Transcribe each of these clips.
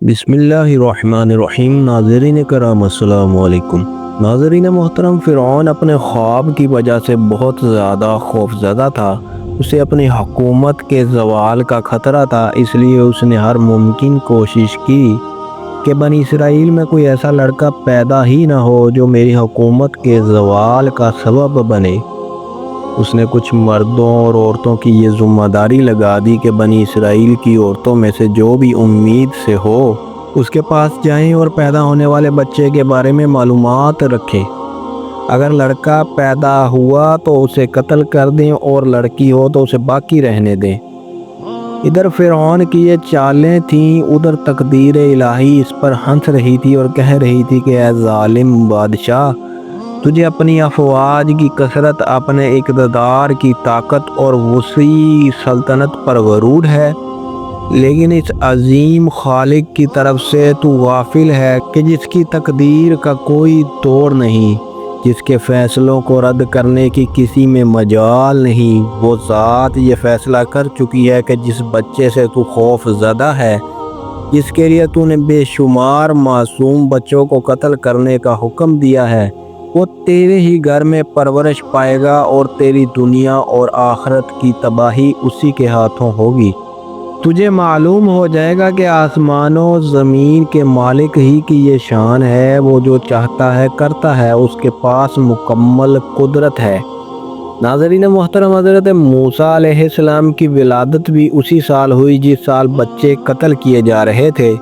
بسم اللہ الرحمن الرحیم۔ ناظرین کرام السلام علیکم۔ ناظرین محترم، فرعون اپنے خواب کی وجہ سے بہت زیادہ خوفزدہ تھا۔ اسے اپنی حکومت کے زوال کا خطرہ تھا، اس لیے اس نے ہر ممکن کوشش کی کہ بنی اسرائیل میں کوئی ایسا لڑکا پیدا ہی نہ ہو جو میری حکومت کے زوال کا سبب بنے۔ اس نے کچھ مردوں اور عورتوں کی یہ ذمہ داری لگا دی کہ بنی اسرائیل کی عورتوں میں سے جو بھی امید سے ہو اس کے پاس جائیں اور پیدا ہونے والے بچے کے بارے میں معلومات رکھیں۔ اگر لڑکا پیدا ہوا تو اسے قتل کر دیں اور لڑکی ہو تو اسے باقی رہنے دیں۔ ادھر فرعون کی یہ چالیں تھیں، ادھر تقدیر الہی اس پر ہنس رہی تھی اور کہہ رہی تھی کہ اے ظالم بادشاہ، تجھے اپنی افواج کی کثرت، اپنے اقتدار کی طاقت اور وسیع سلطنت پر غرور ہے، لیکن اس عظیم خالق کی طرف سے تو غافل ہے کہ جس کی تقدیر کا کوئی توڑ نہیں، جس کے فیصلوں کو رد کرنے کی کسی میں مجال نہیں۔ وہ ذات یہ فیصلہ کر چکی ہے کہ جس بچے سے تو خوف زدہ ہے، جس کے لیے تو نے بے شمار معصوم بچوں کو قتل کرنے کا حکم دیا ہے، وہ تیرے ہی گھر میں پرورش پائے گا اور تیری دنیا اور آخرت کی تباہی اسی کے ہاتھوں ہوگی۔ تجھے معلوم ہو جائے گا کہ آسمان و زمین کے مالک ہی کی یہ شان ہے، وہ جو چاہتا ہے کرتا ہے، اس کے پاس مکمل قدرت ہے۔ ناظرین محترم، حضرت موسیٰ علیہ السلام کی ولادت بھی اسی سال ہوئی جس سال بچے قتل کیے جا رہے تھے۔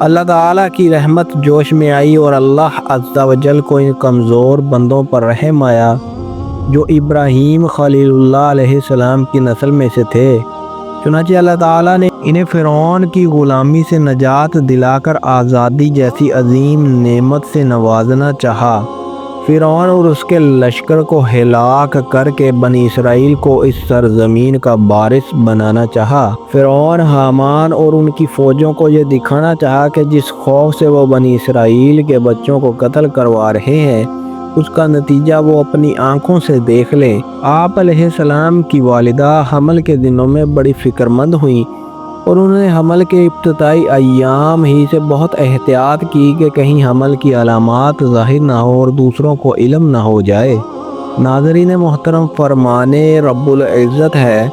اللہ تعالیٰ کی رحمت جوش میں آئی اور اللہ عز و جل کو ان کمزور بندوں پر رحم آیا جو ابراہیم خلیل اللہ علیہ السلام کی نسل میں سے تھے۔ چنانچہ اللہ تعالیٰ نے انہیں فرعون کی غلامی سے نجات دلا کر آزادی جیسی عظیم نعمت سے نوازنا چاہا۔ فرعون اور اس کے لشکر کو ہلاک کر کے بنی اسرائیل کو اس سرزمین کا وارث بنانا چاہا۔ فرعون، حامان اور ان کی فوجوں کو یہ دکھانا چاہا کہ جس خوف سے وہ بنی اسرائیل کے بچوں کو قتل کروا رہے ہیں، اس کا نتیجہ وہ اپنی آنکھوں سے دیکھ لیں۔ آپ علیہ السلام کی والدہ حمل کے دنوں میں بڑی فکر مند ہوئیں اور انہوں نے حمل کے ابتدائی ایام ہی سے بہت احتیاط کی کہ کہیں حمل کی علامات ظاہر نہ ہو اور دوسروں کو علم نہ ہو جائے۔ ناظرین محترم، فرمان رب العزت ہے،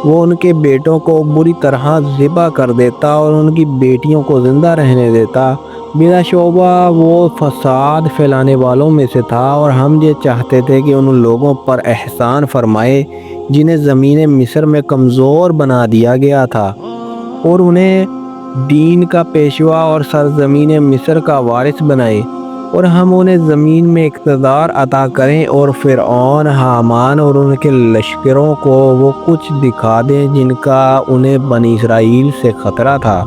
وہ ان کے بیٹوں کو بری طرح ذبح کر دیتا اور ان کی بیٹیوں کو زندہ رہنے دیتا۔ بلا شبہ وہ فساد پھیلانے والوں میں سے تھا اور ہم یہ چاہتے تھے کہ ان لوگوں پر احسان فرمائے جنہیں زمین مصر میں کمزور بنا دیا گیا تھا اور انہیں دین کا پیشوا اور سرزمین مصر کا وارث بنائے، اور ہم انہیں زمین میں اقتدار عطا کریں اور فرعون، حامان اور ان کے لشکروں کو وہ کچھ دکھا دیں جن کا انہیں بنی اسرائیل سے خطرہ تھا،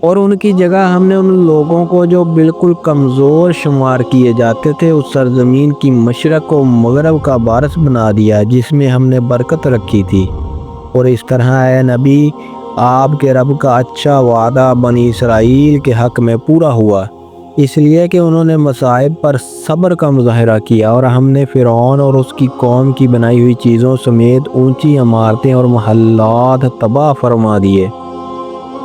اور ان کی جگہ ہم نے ان لوگوں کو جو بالکل کمزور شمار کیے جاتے تھے اس سرزمین کی مشرق و مغرب کا وارث بنا دیا جس میں ہم نے برکت رکھی تھی۔ اور اس طرح اے نبی، آپ کے رب کا اچھا وعدہ بنی اسرائیل کے حق میں پورا ہوا، اس لیے کہ انہوں نے مصائب پر صبر کا مظاہرہ کیا، اور ہم نے فرعون اور اس کی قوم کی بنائی ہوئی چیزوں سمیت اونچی عمارتیں اور محلات تباہ فرما دیے۔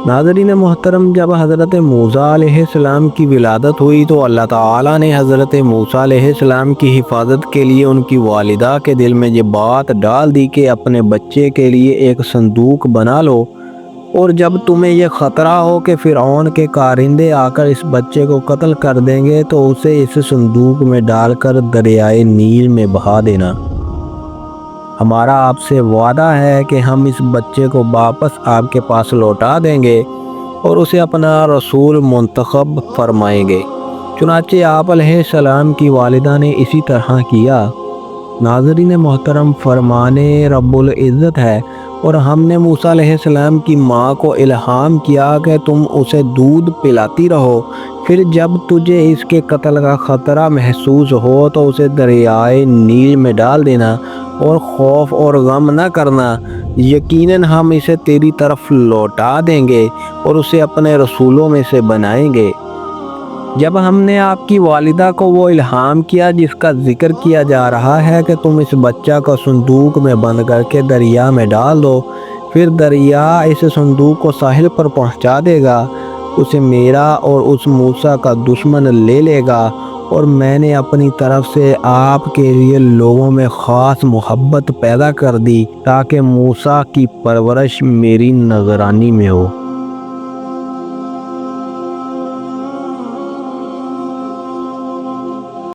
ناظرین محترم، جب حضرت موسیٰ علیہ السلام کی ولادت ہوئی تو اللہ تعالیٰ نے حضرت موسیٰ علیہ السلام کی حفاظت کے لیے ان کی والدہ کے دل میں یہ بات ڈال دی کہ اپنے بچے کے لیے ایک صندوق بنا لو، اور جب تمہیں یہ خطرہ ہو کہ فرعون کے کارندے آ کر اس بچے کو قتل کر دیں گے تو اسے اس صندوق میں ڈال کر دریائے نیل میں بہا دینا۔ ہمارا آپ سے وعدہ ہے کہ ہم اس بچے کو واپس آپ کے پاس لوٹا دیں گے اور اسے اپنا رسول منتخب فرمائیں گے۔ چنانچہ آپ علیہ السلام کی والدہ نے اسی طرح کیا۔ ناظرین محترم، فرمان رب العزت ہے، اور ہم نے موسیٰ علیہ السلام کی ماں کو الہام کیا کہ تم اسے دودھ پلاتی رہو، پھر جب تجھے اس کے قتل کا خطرہ محسوس ہو تو اسے دریائے نیل میں ڈال دینا اور خوف اور غم نہ کرنا، یقیناً ہم اسے تیری طرف لوٹا دیں گے اور اسے اپنے رسولوں میں سے بنائیں گے۔ جب ہم نے آپ کی والدہ کو وہ الہام کیا جس کا ذکر کیا جا رہا ہے کہ تم اس بچہ کو صندوق میں بند کر کے دریا میں ڈال دو، پھر دریا اس صندوق کو ساحل پر پہنچا دے گا، اسے میرا اور اس موسیٰ کا دشمن لے لے گا، اور میں نے اپنی طرف سے آپ کے لیے لوگوں میں خاص محبت پیدا کر دی تاکہ موسیٰ کی پرورش میری نگرانی میں ہو۔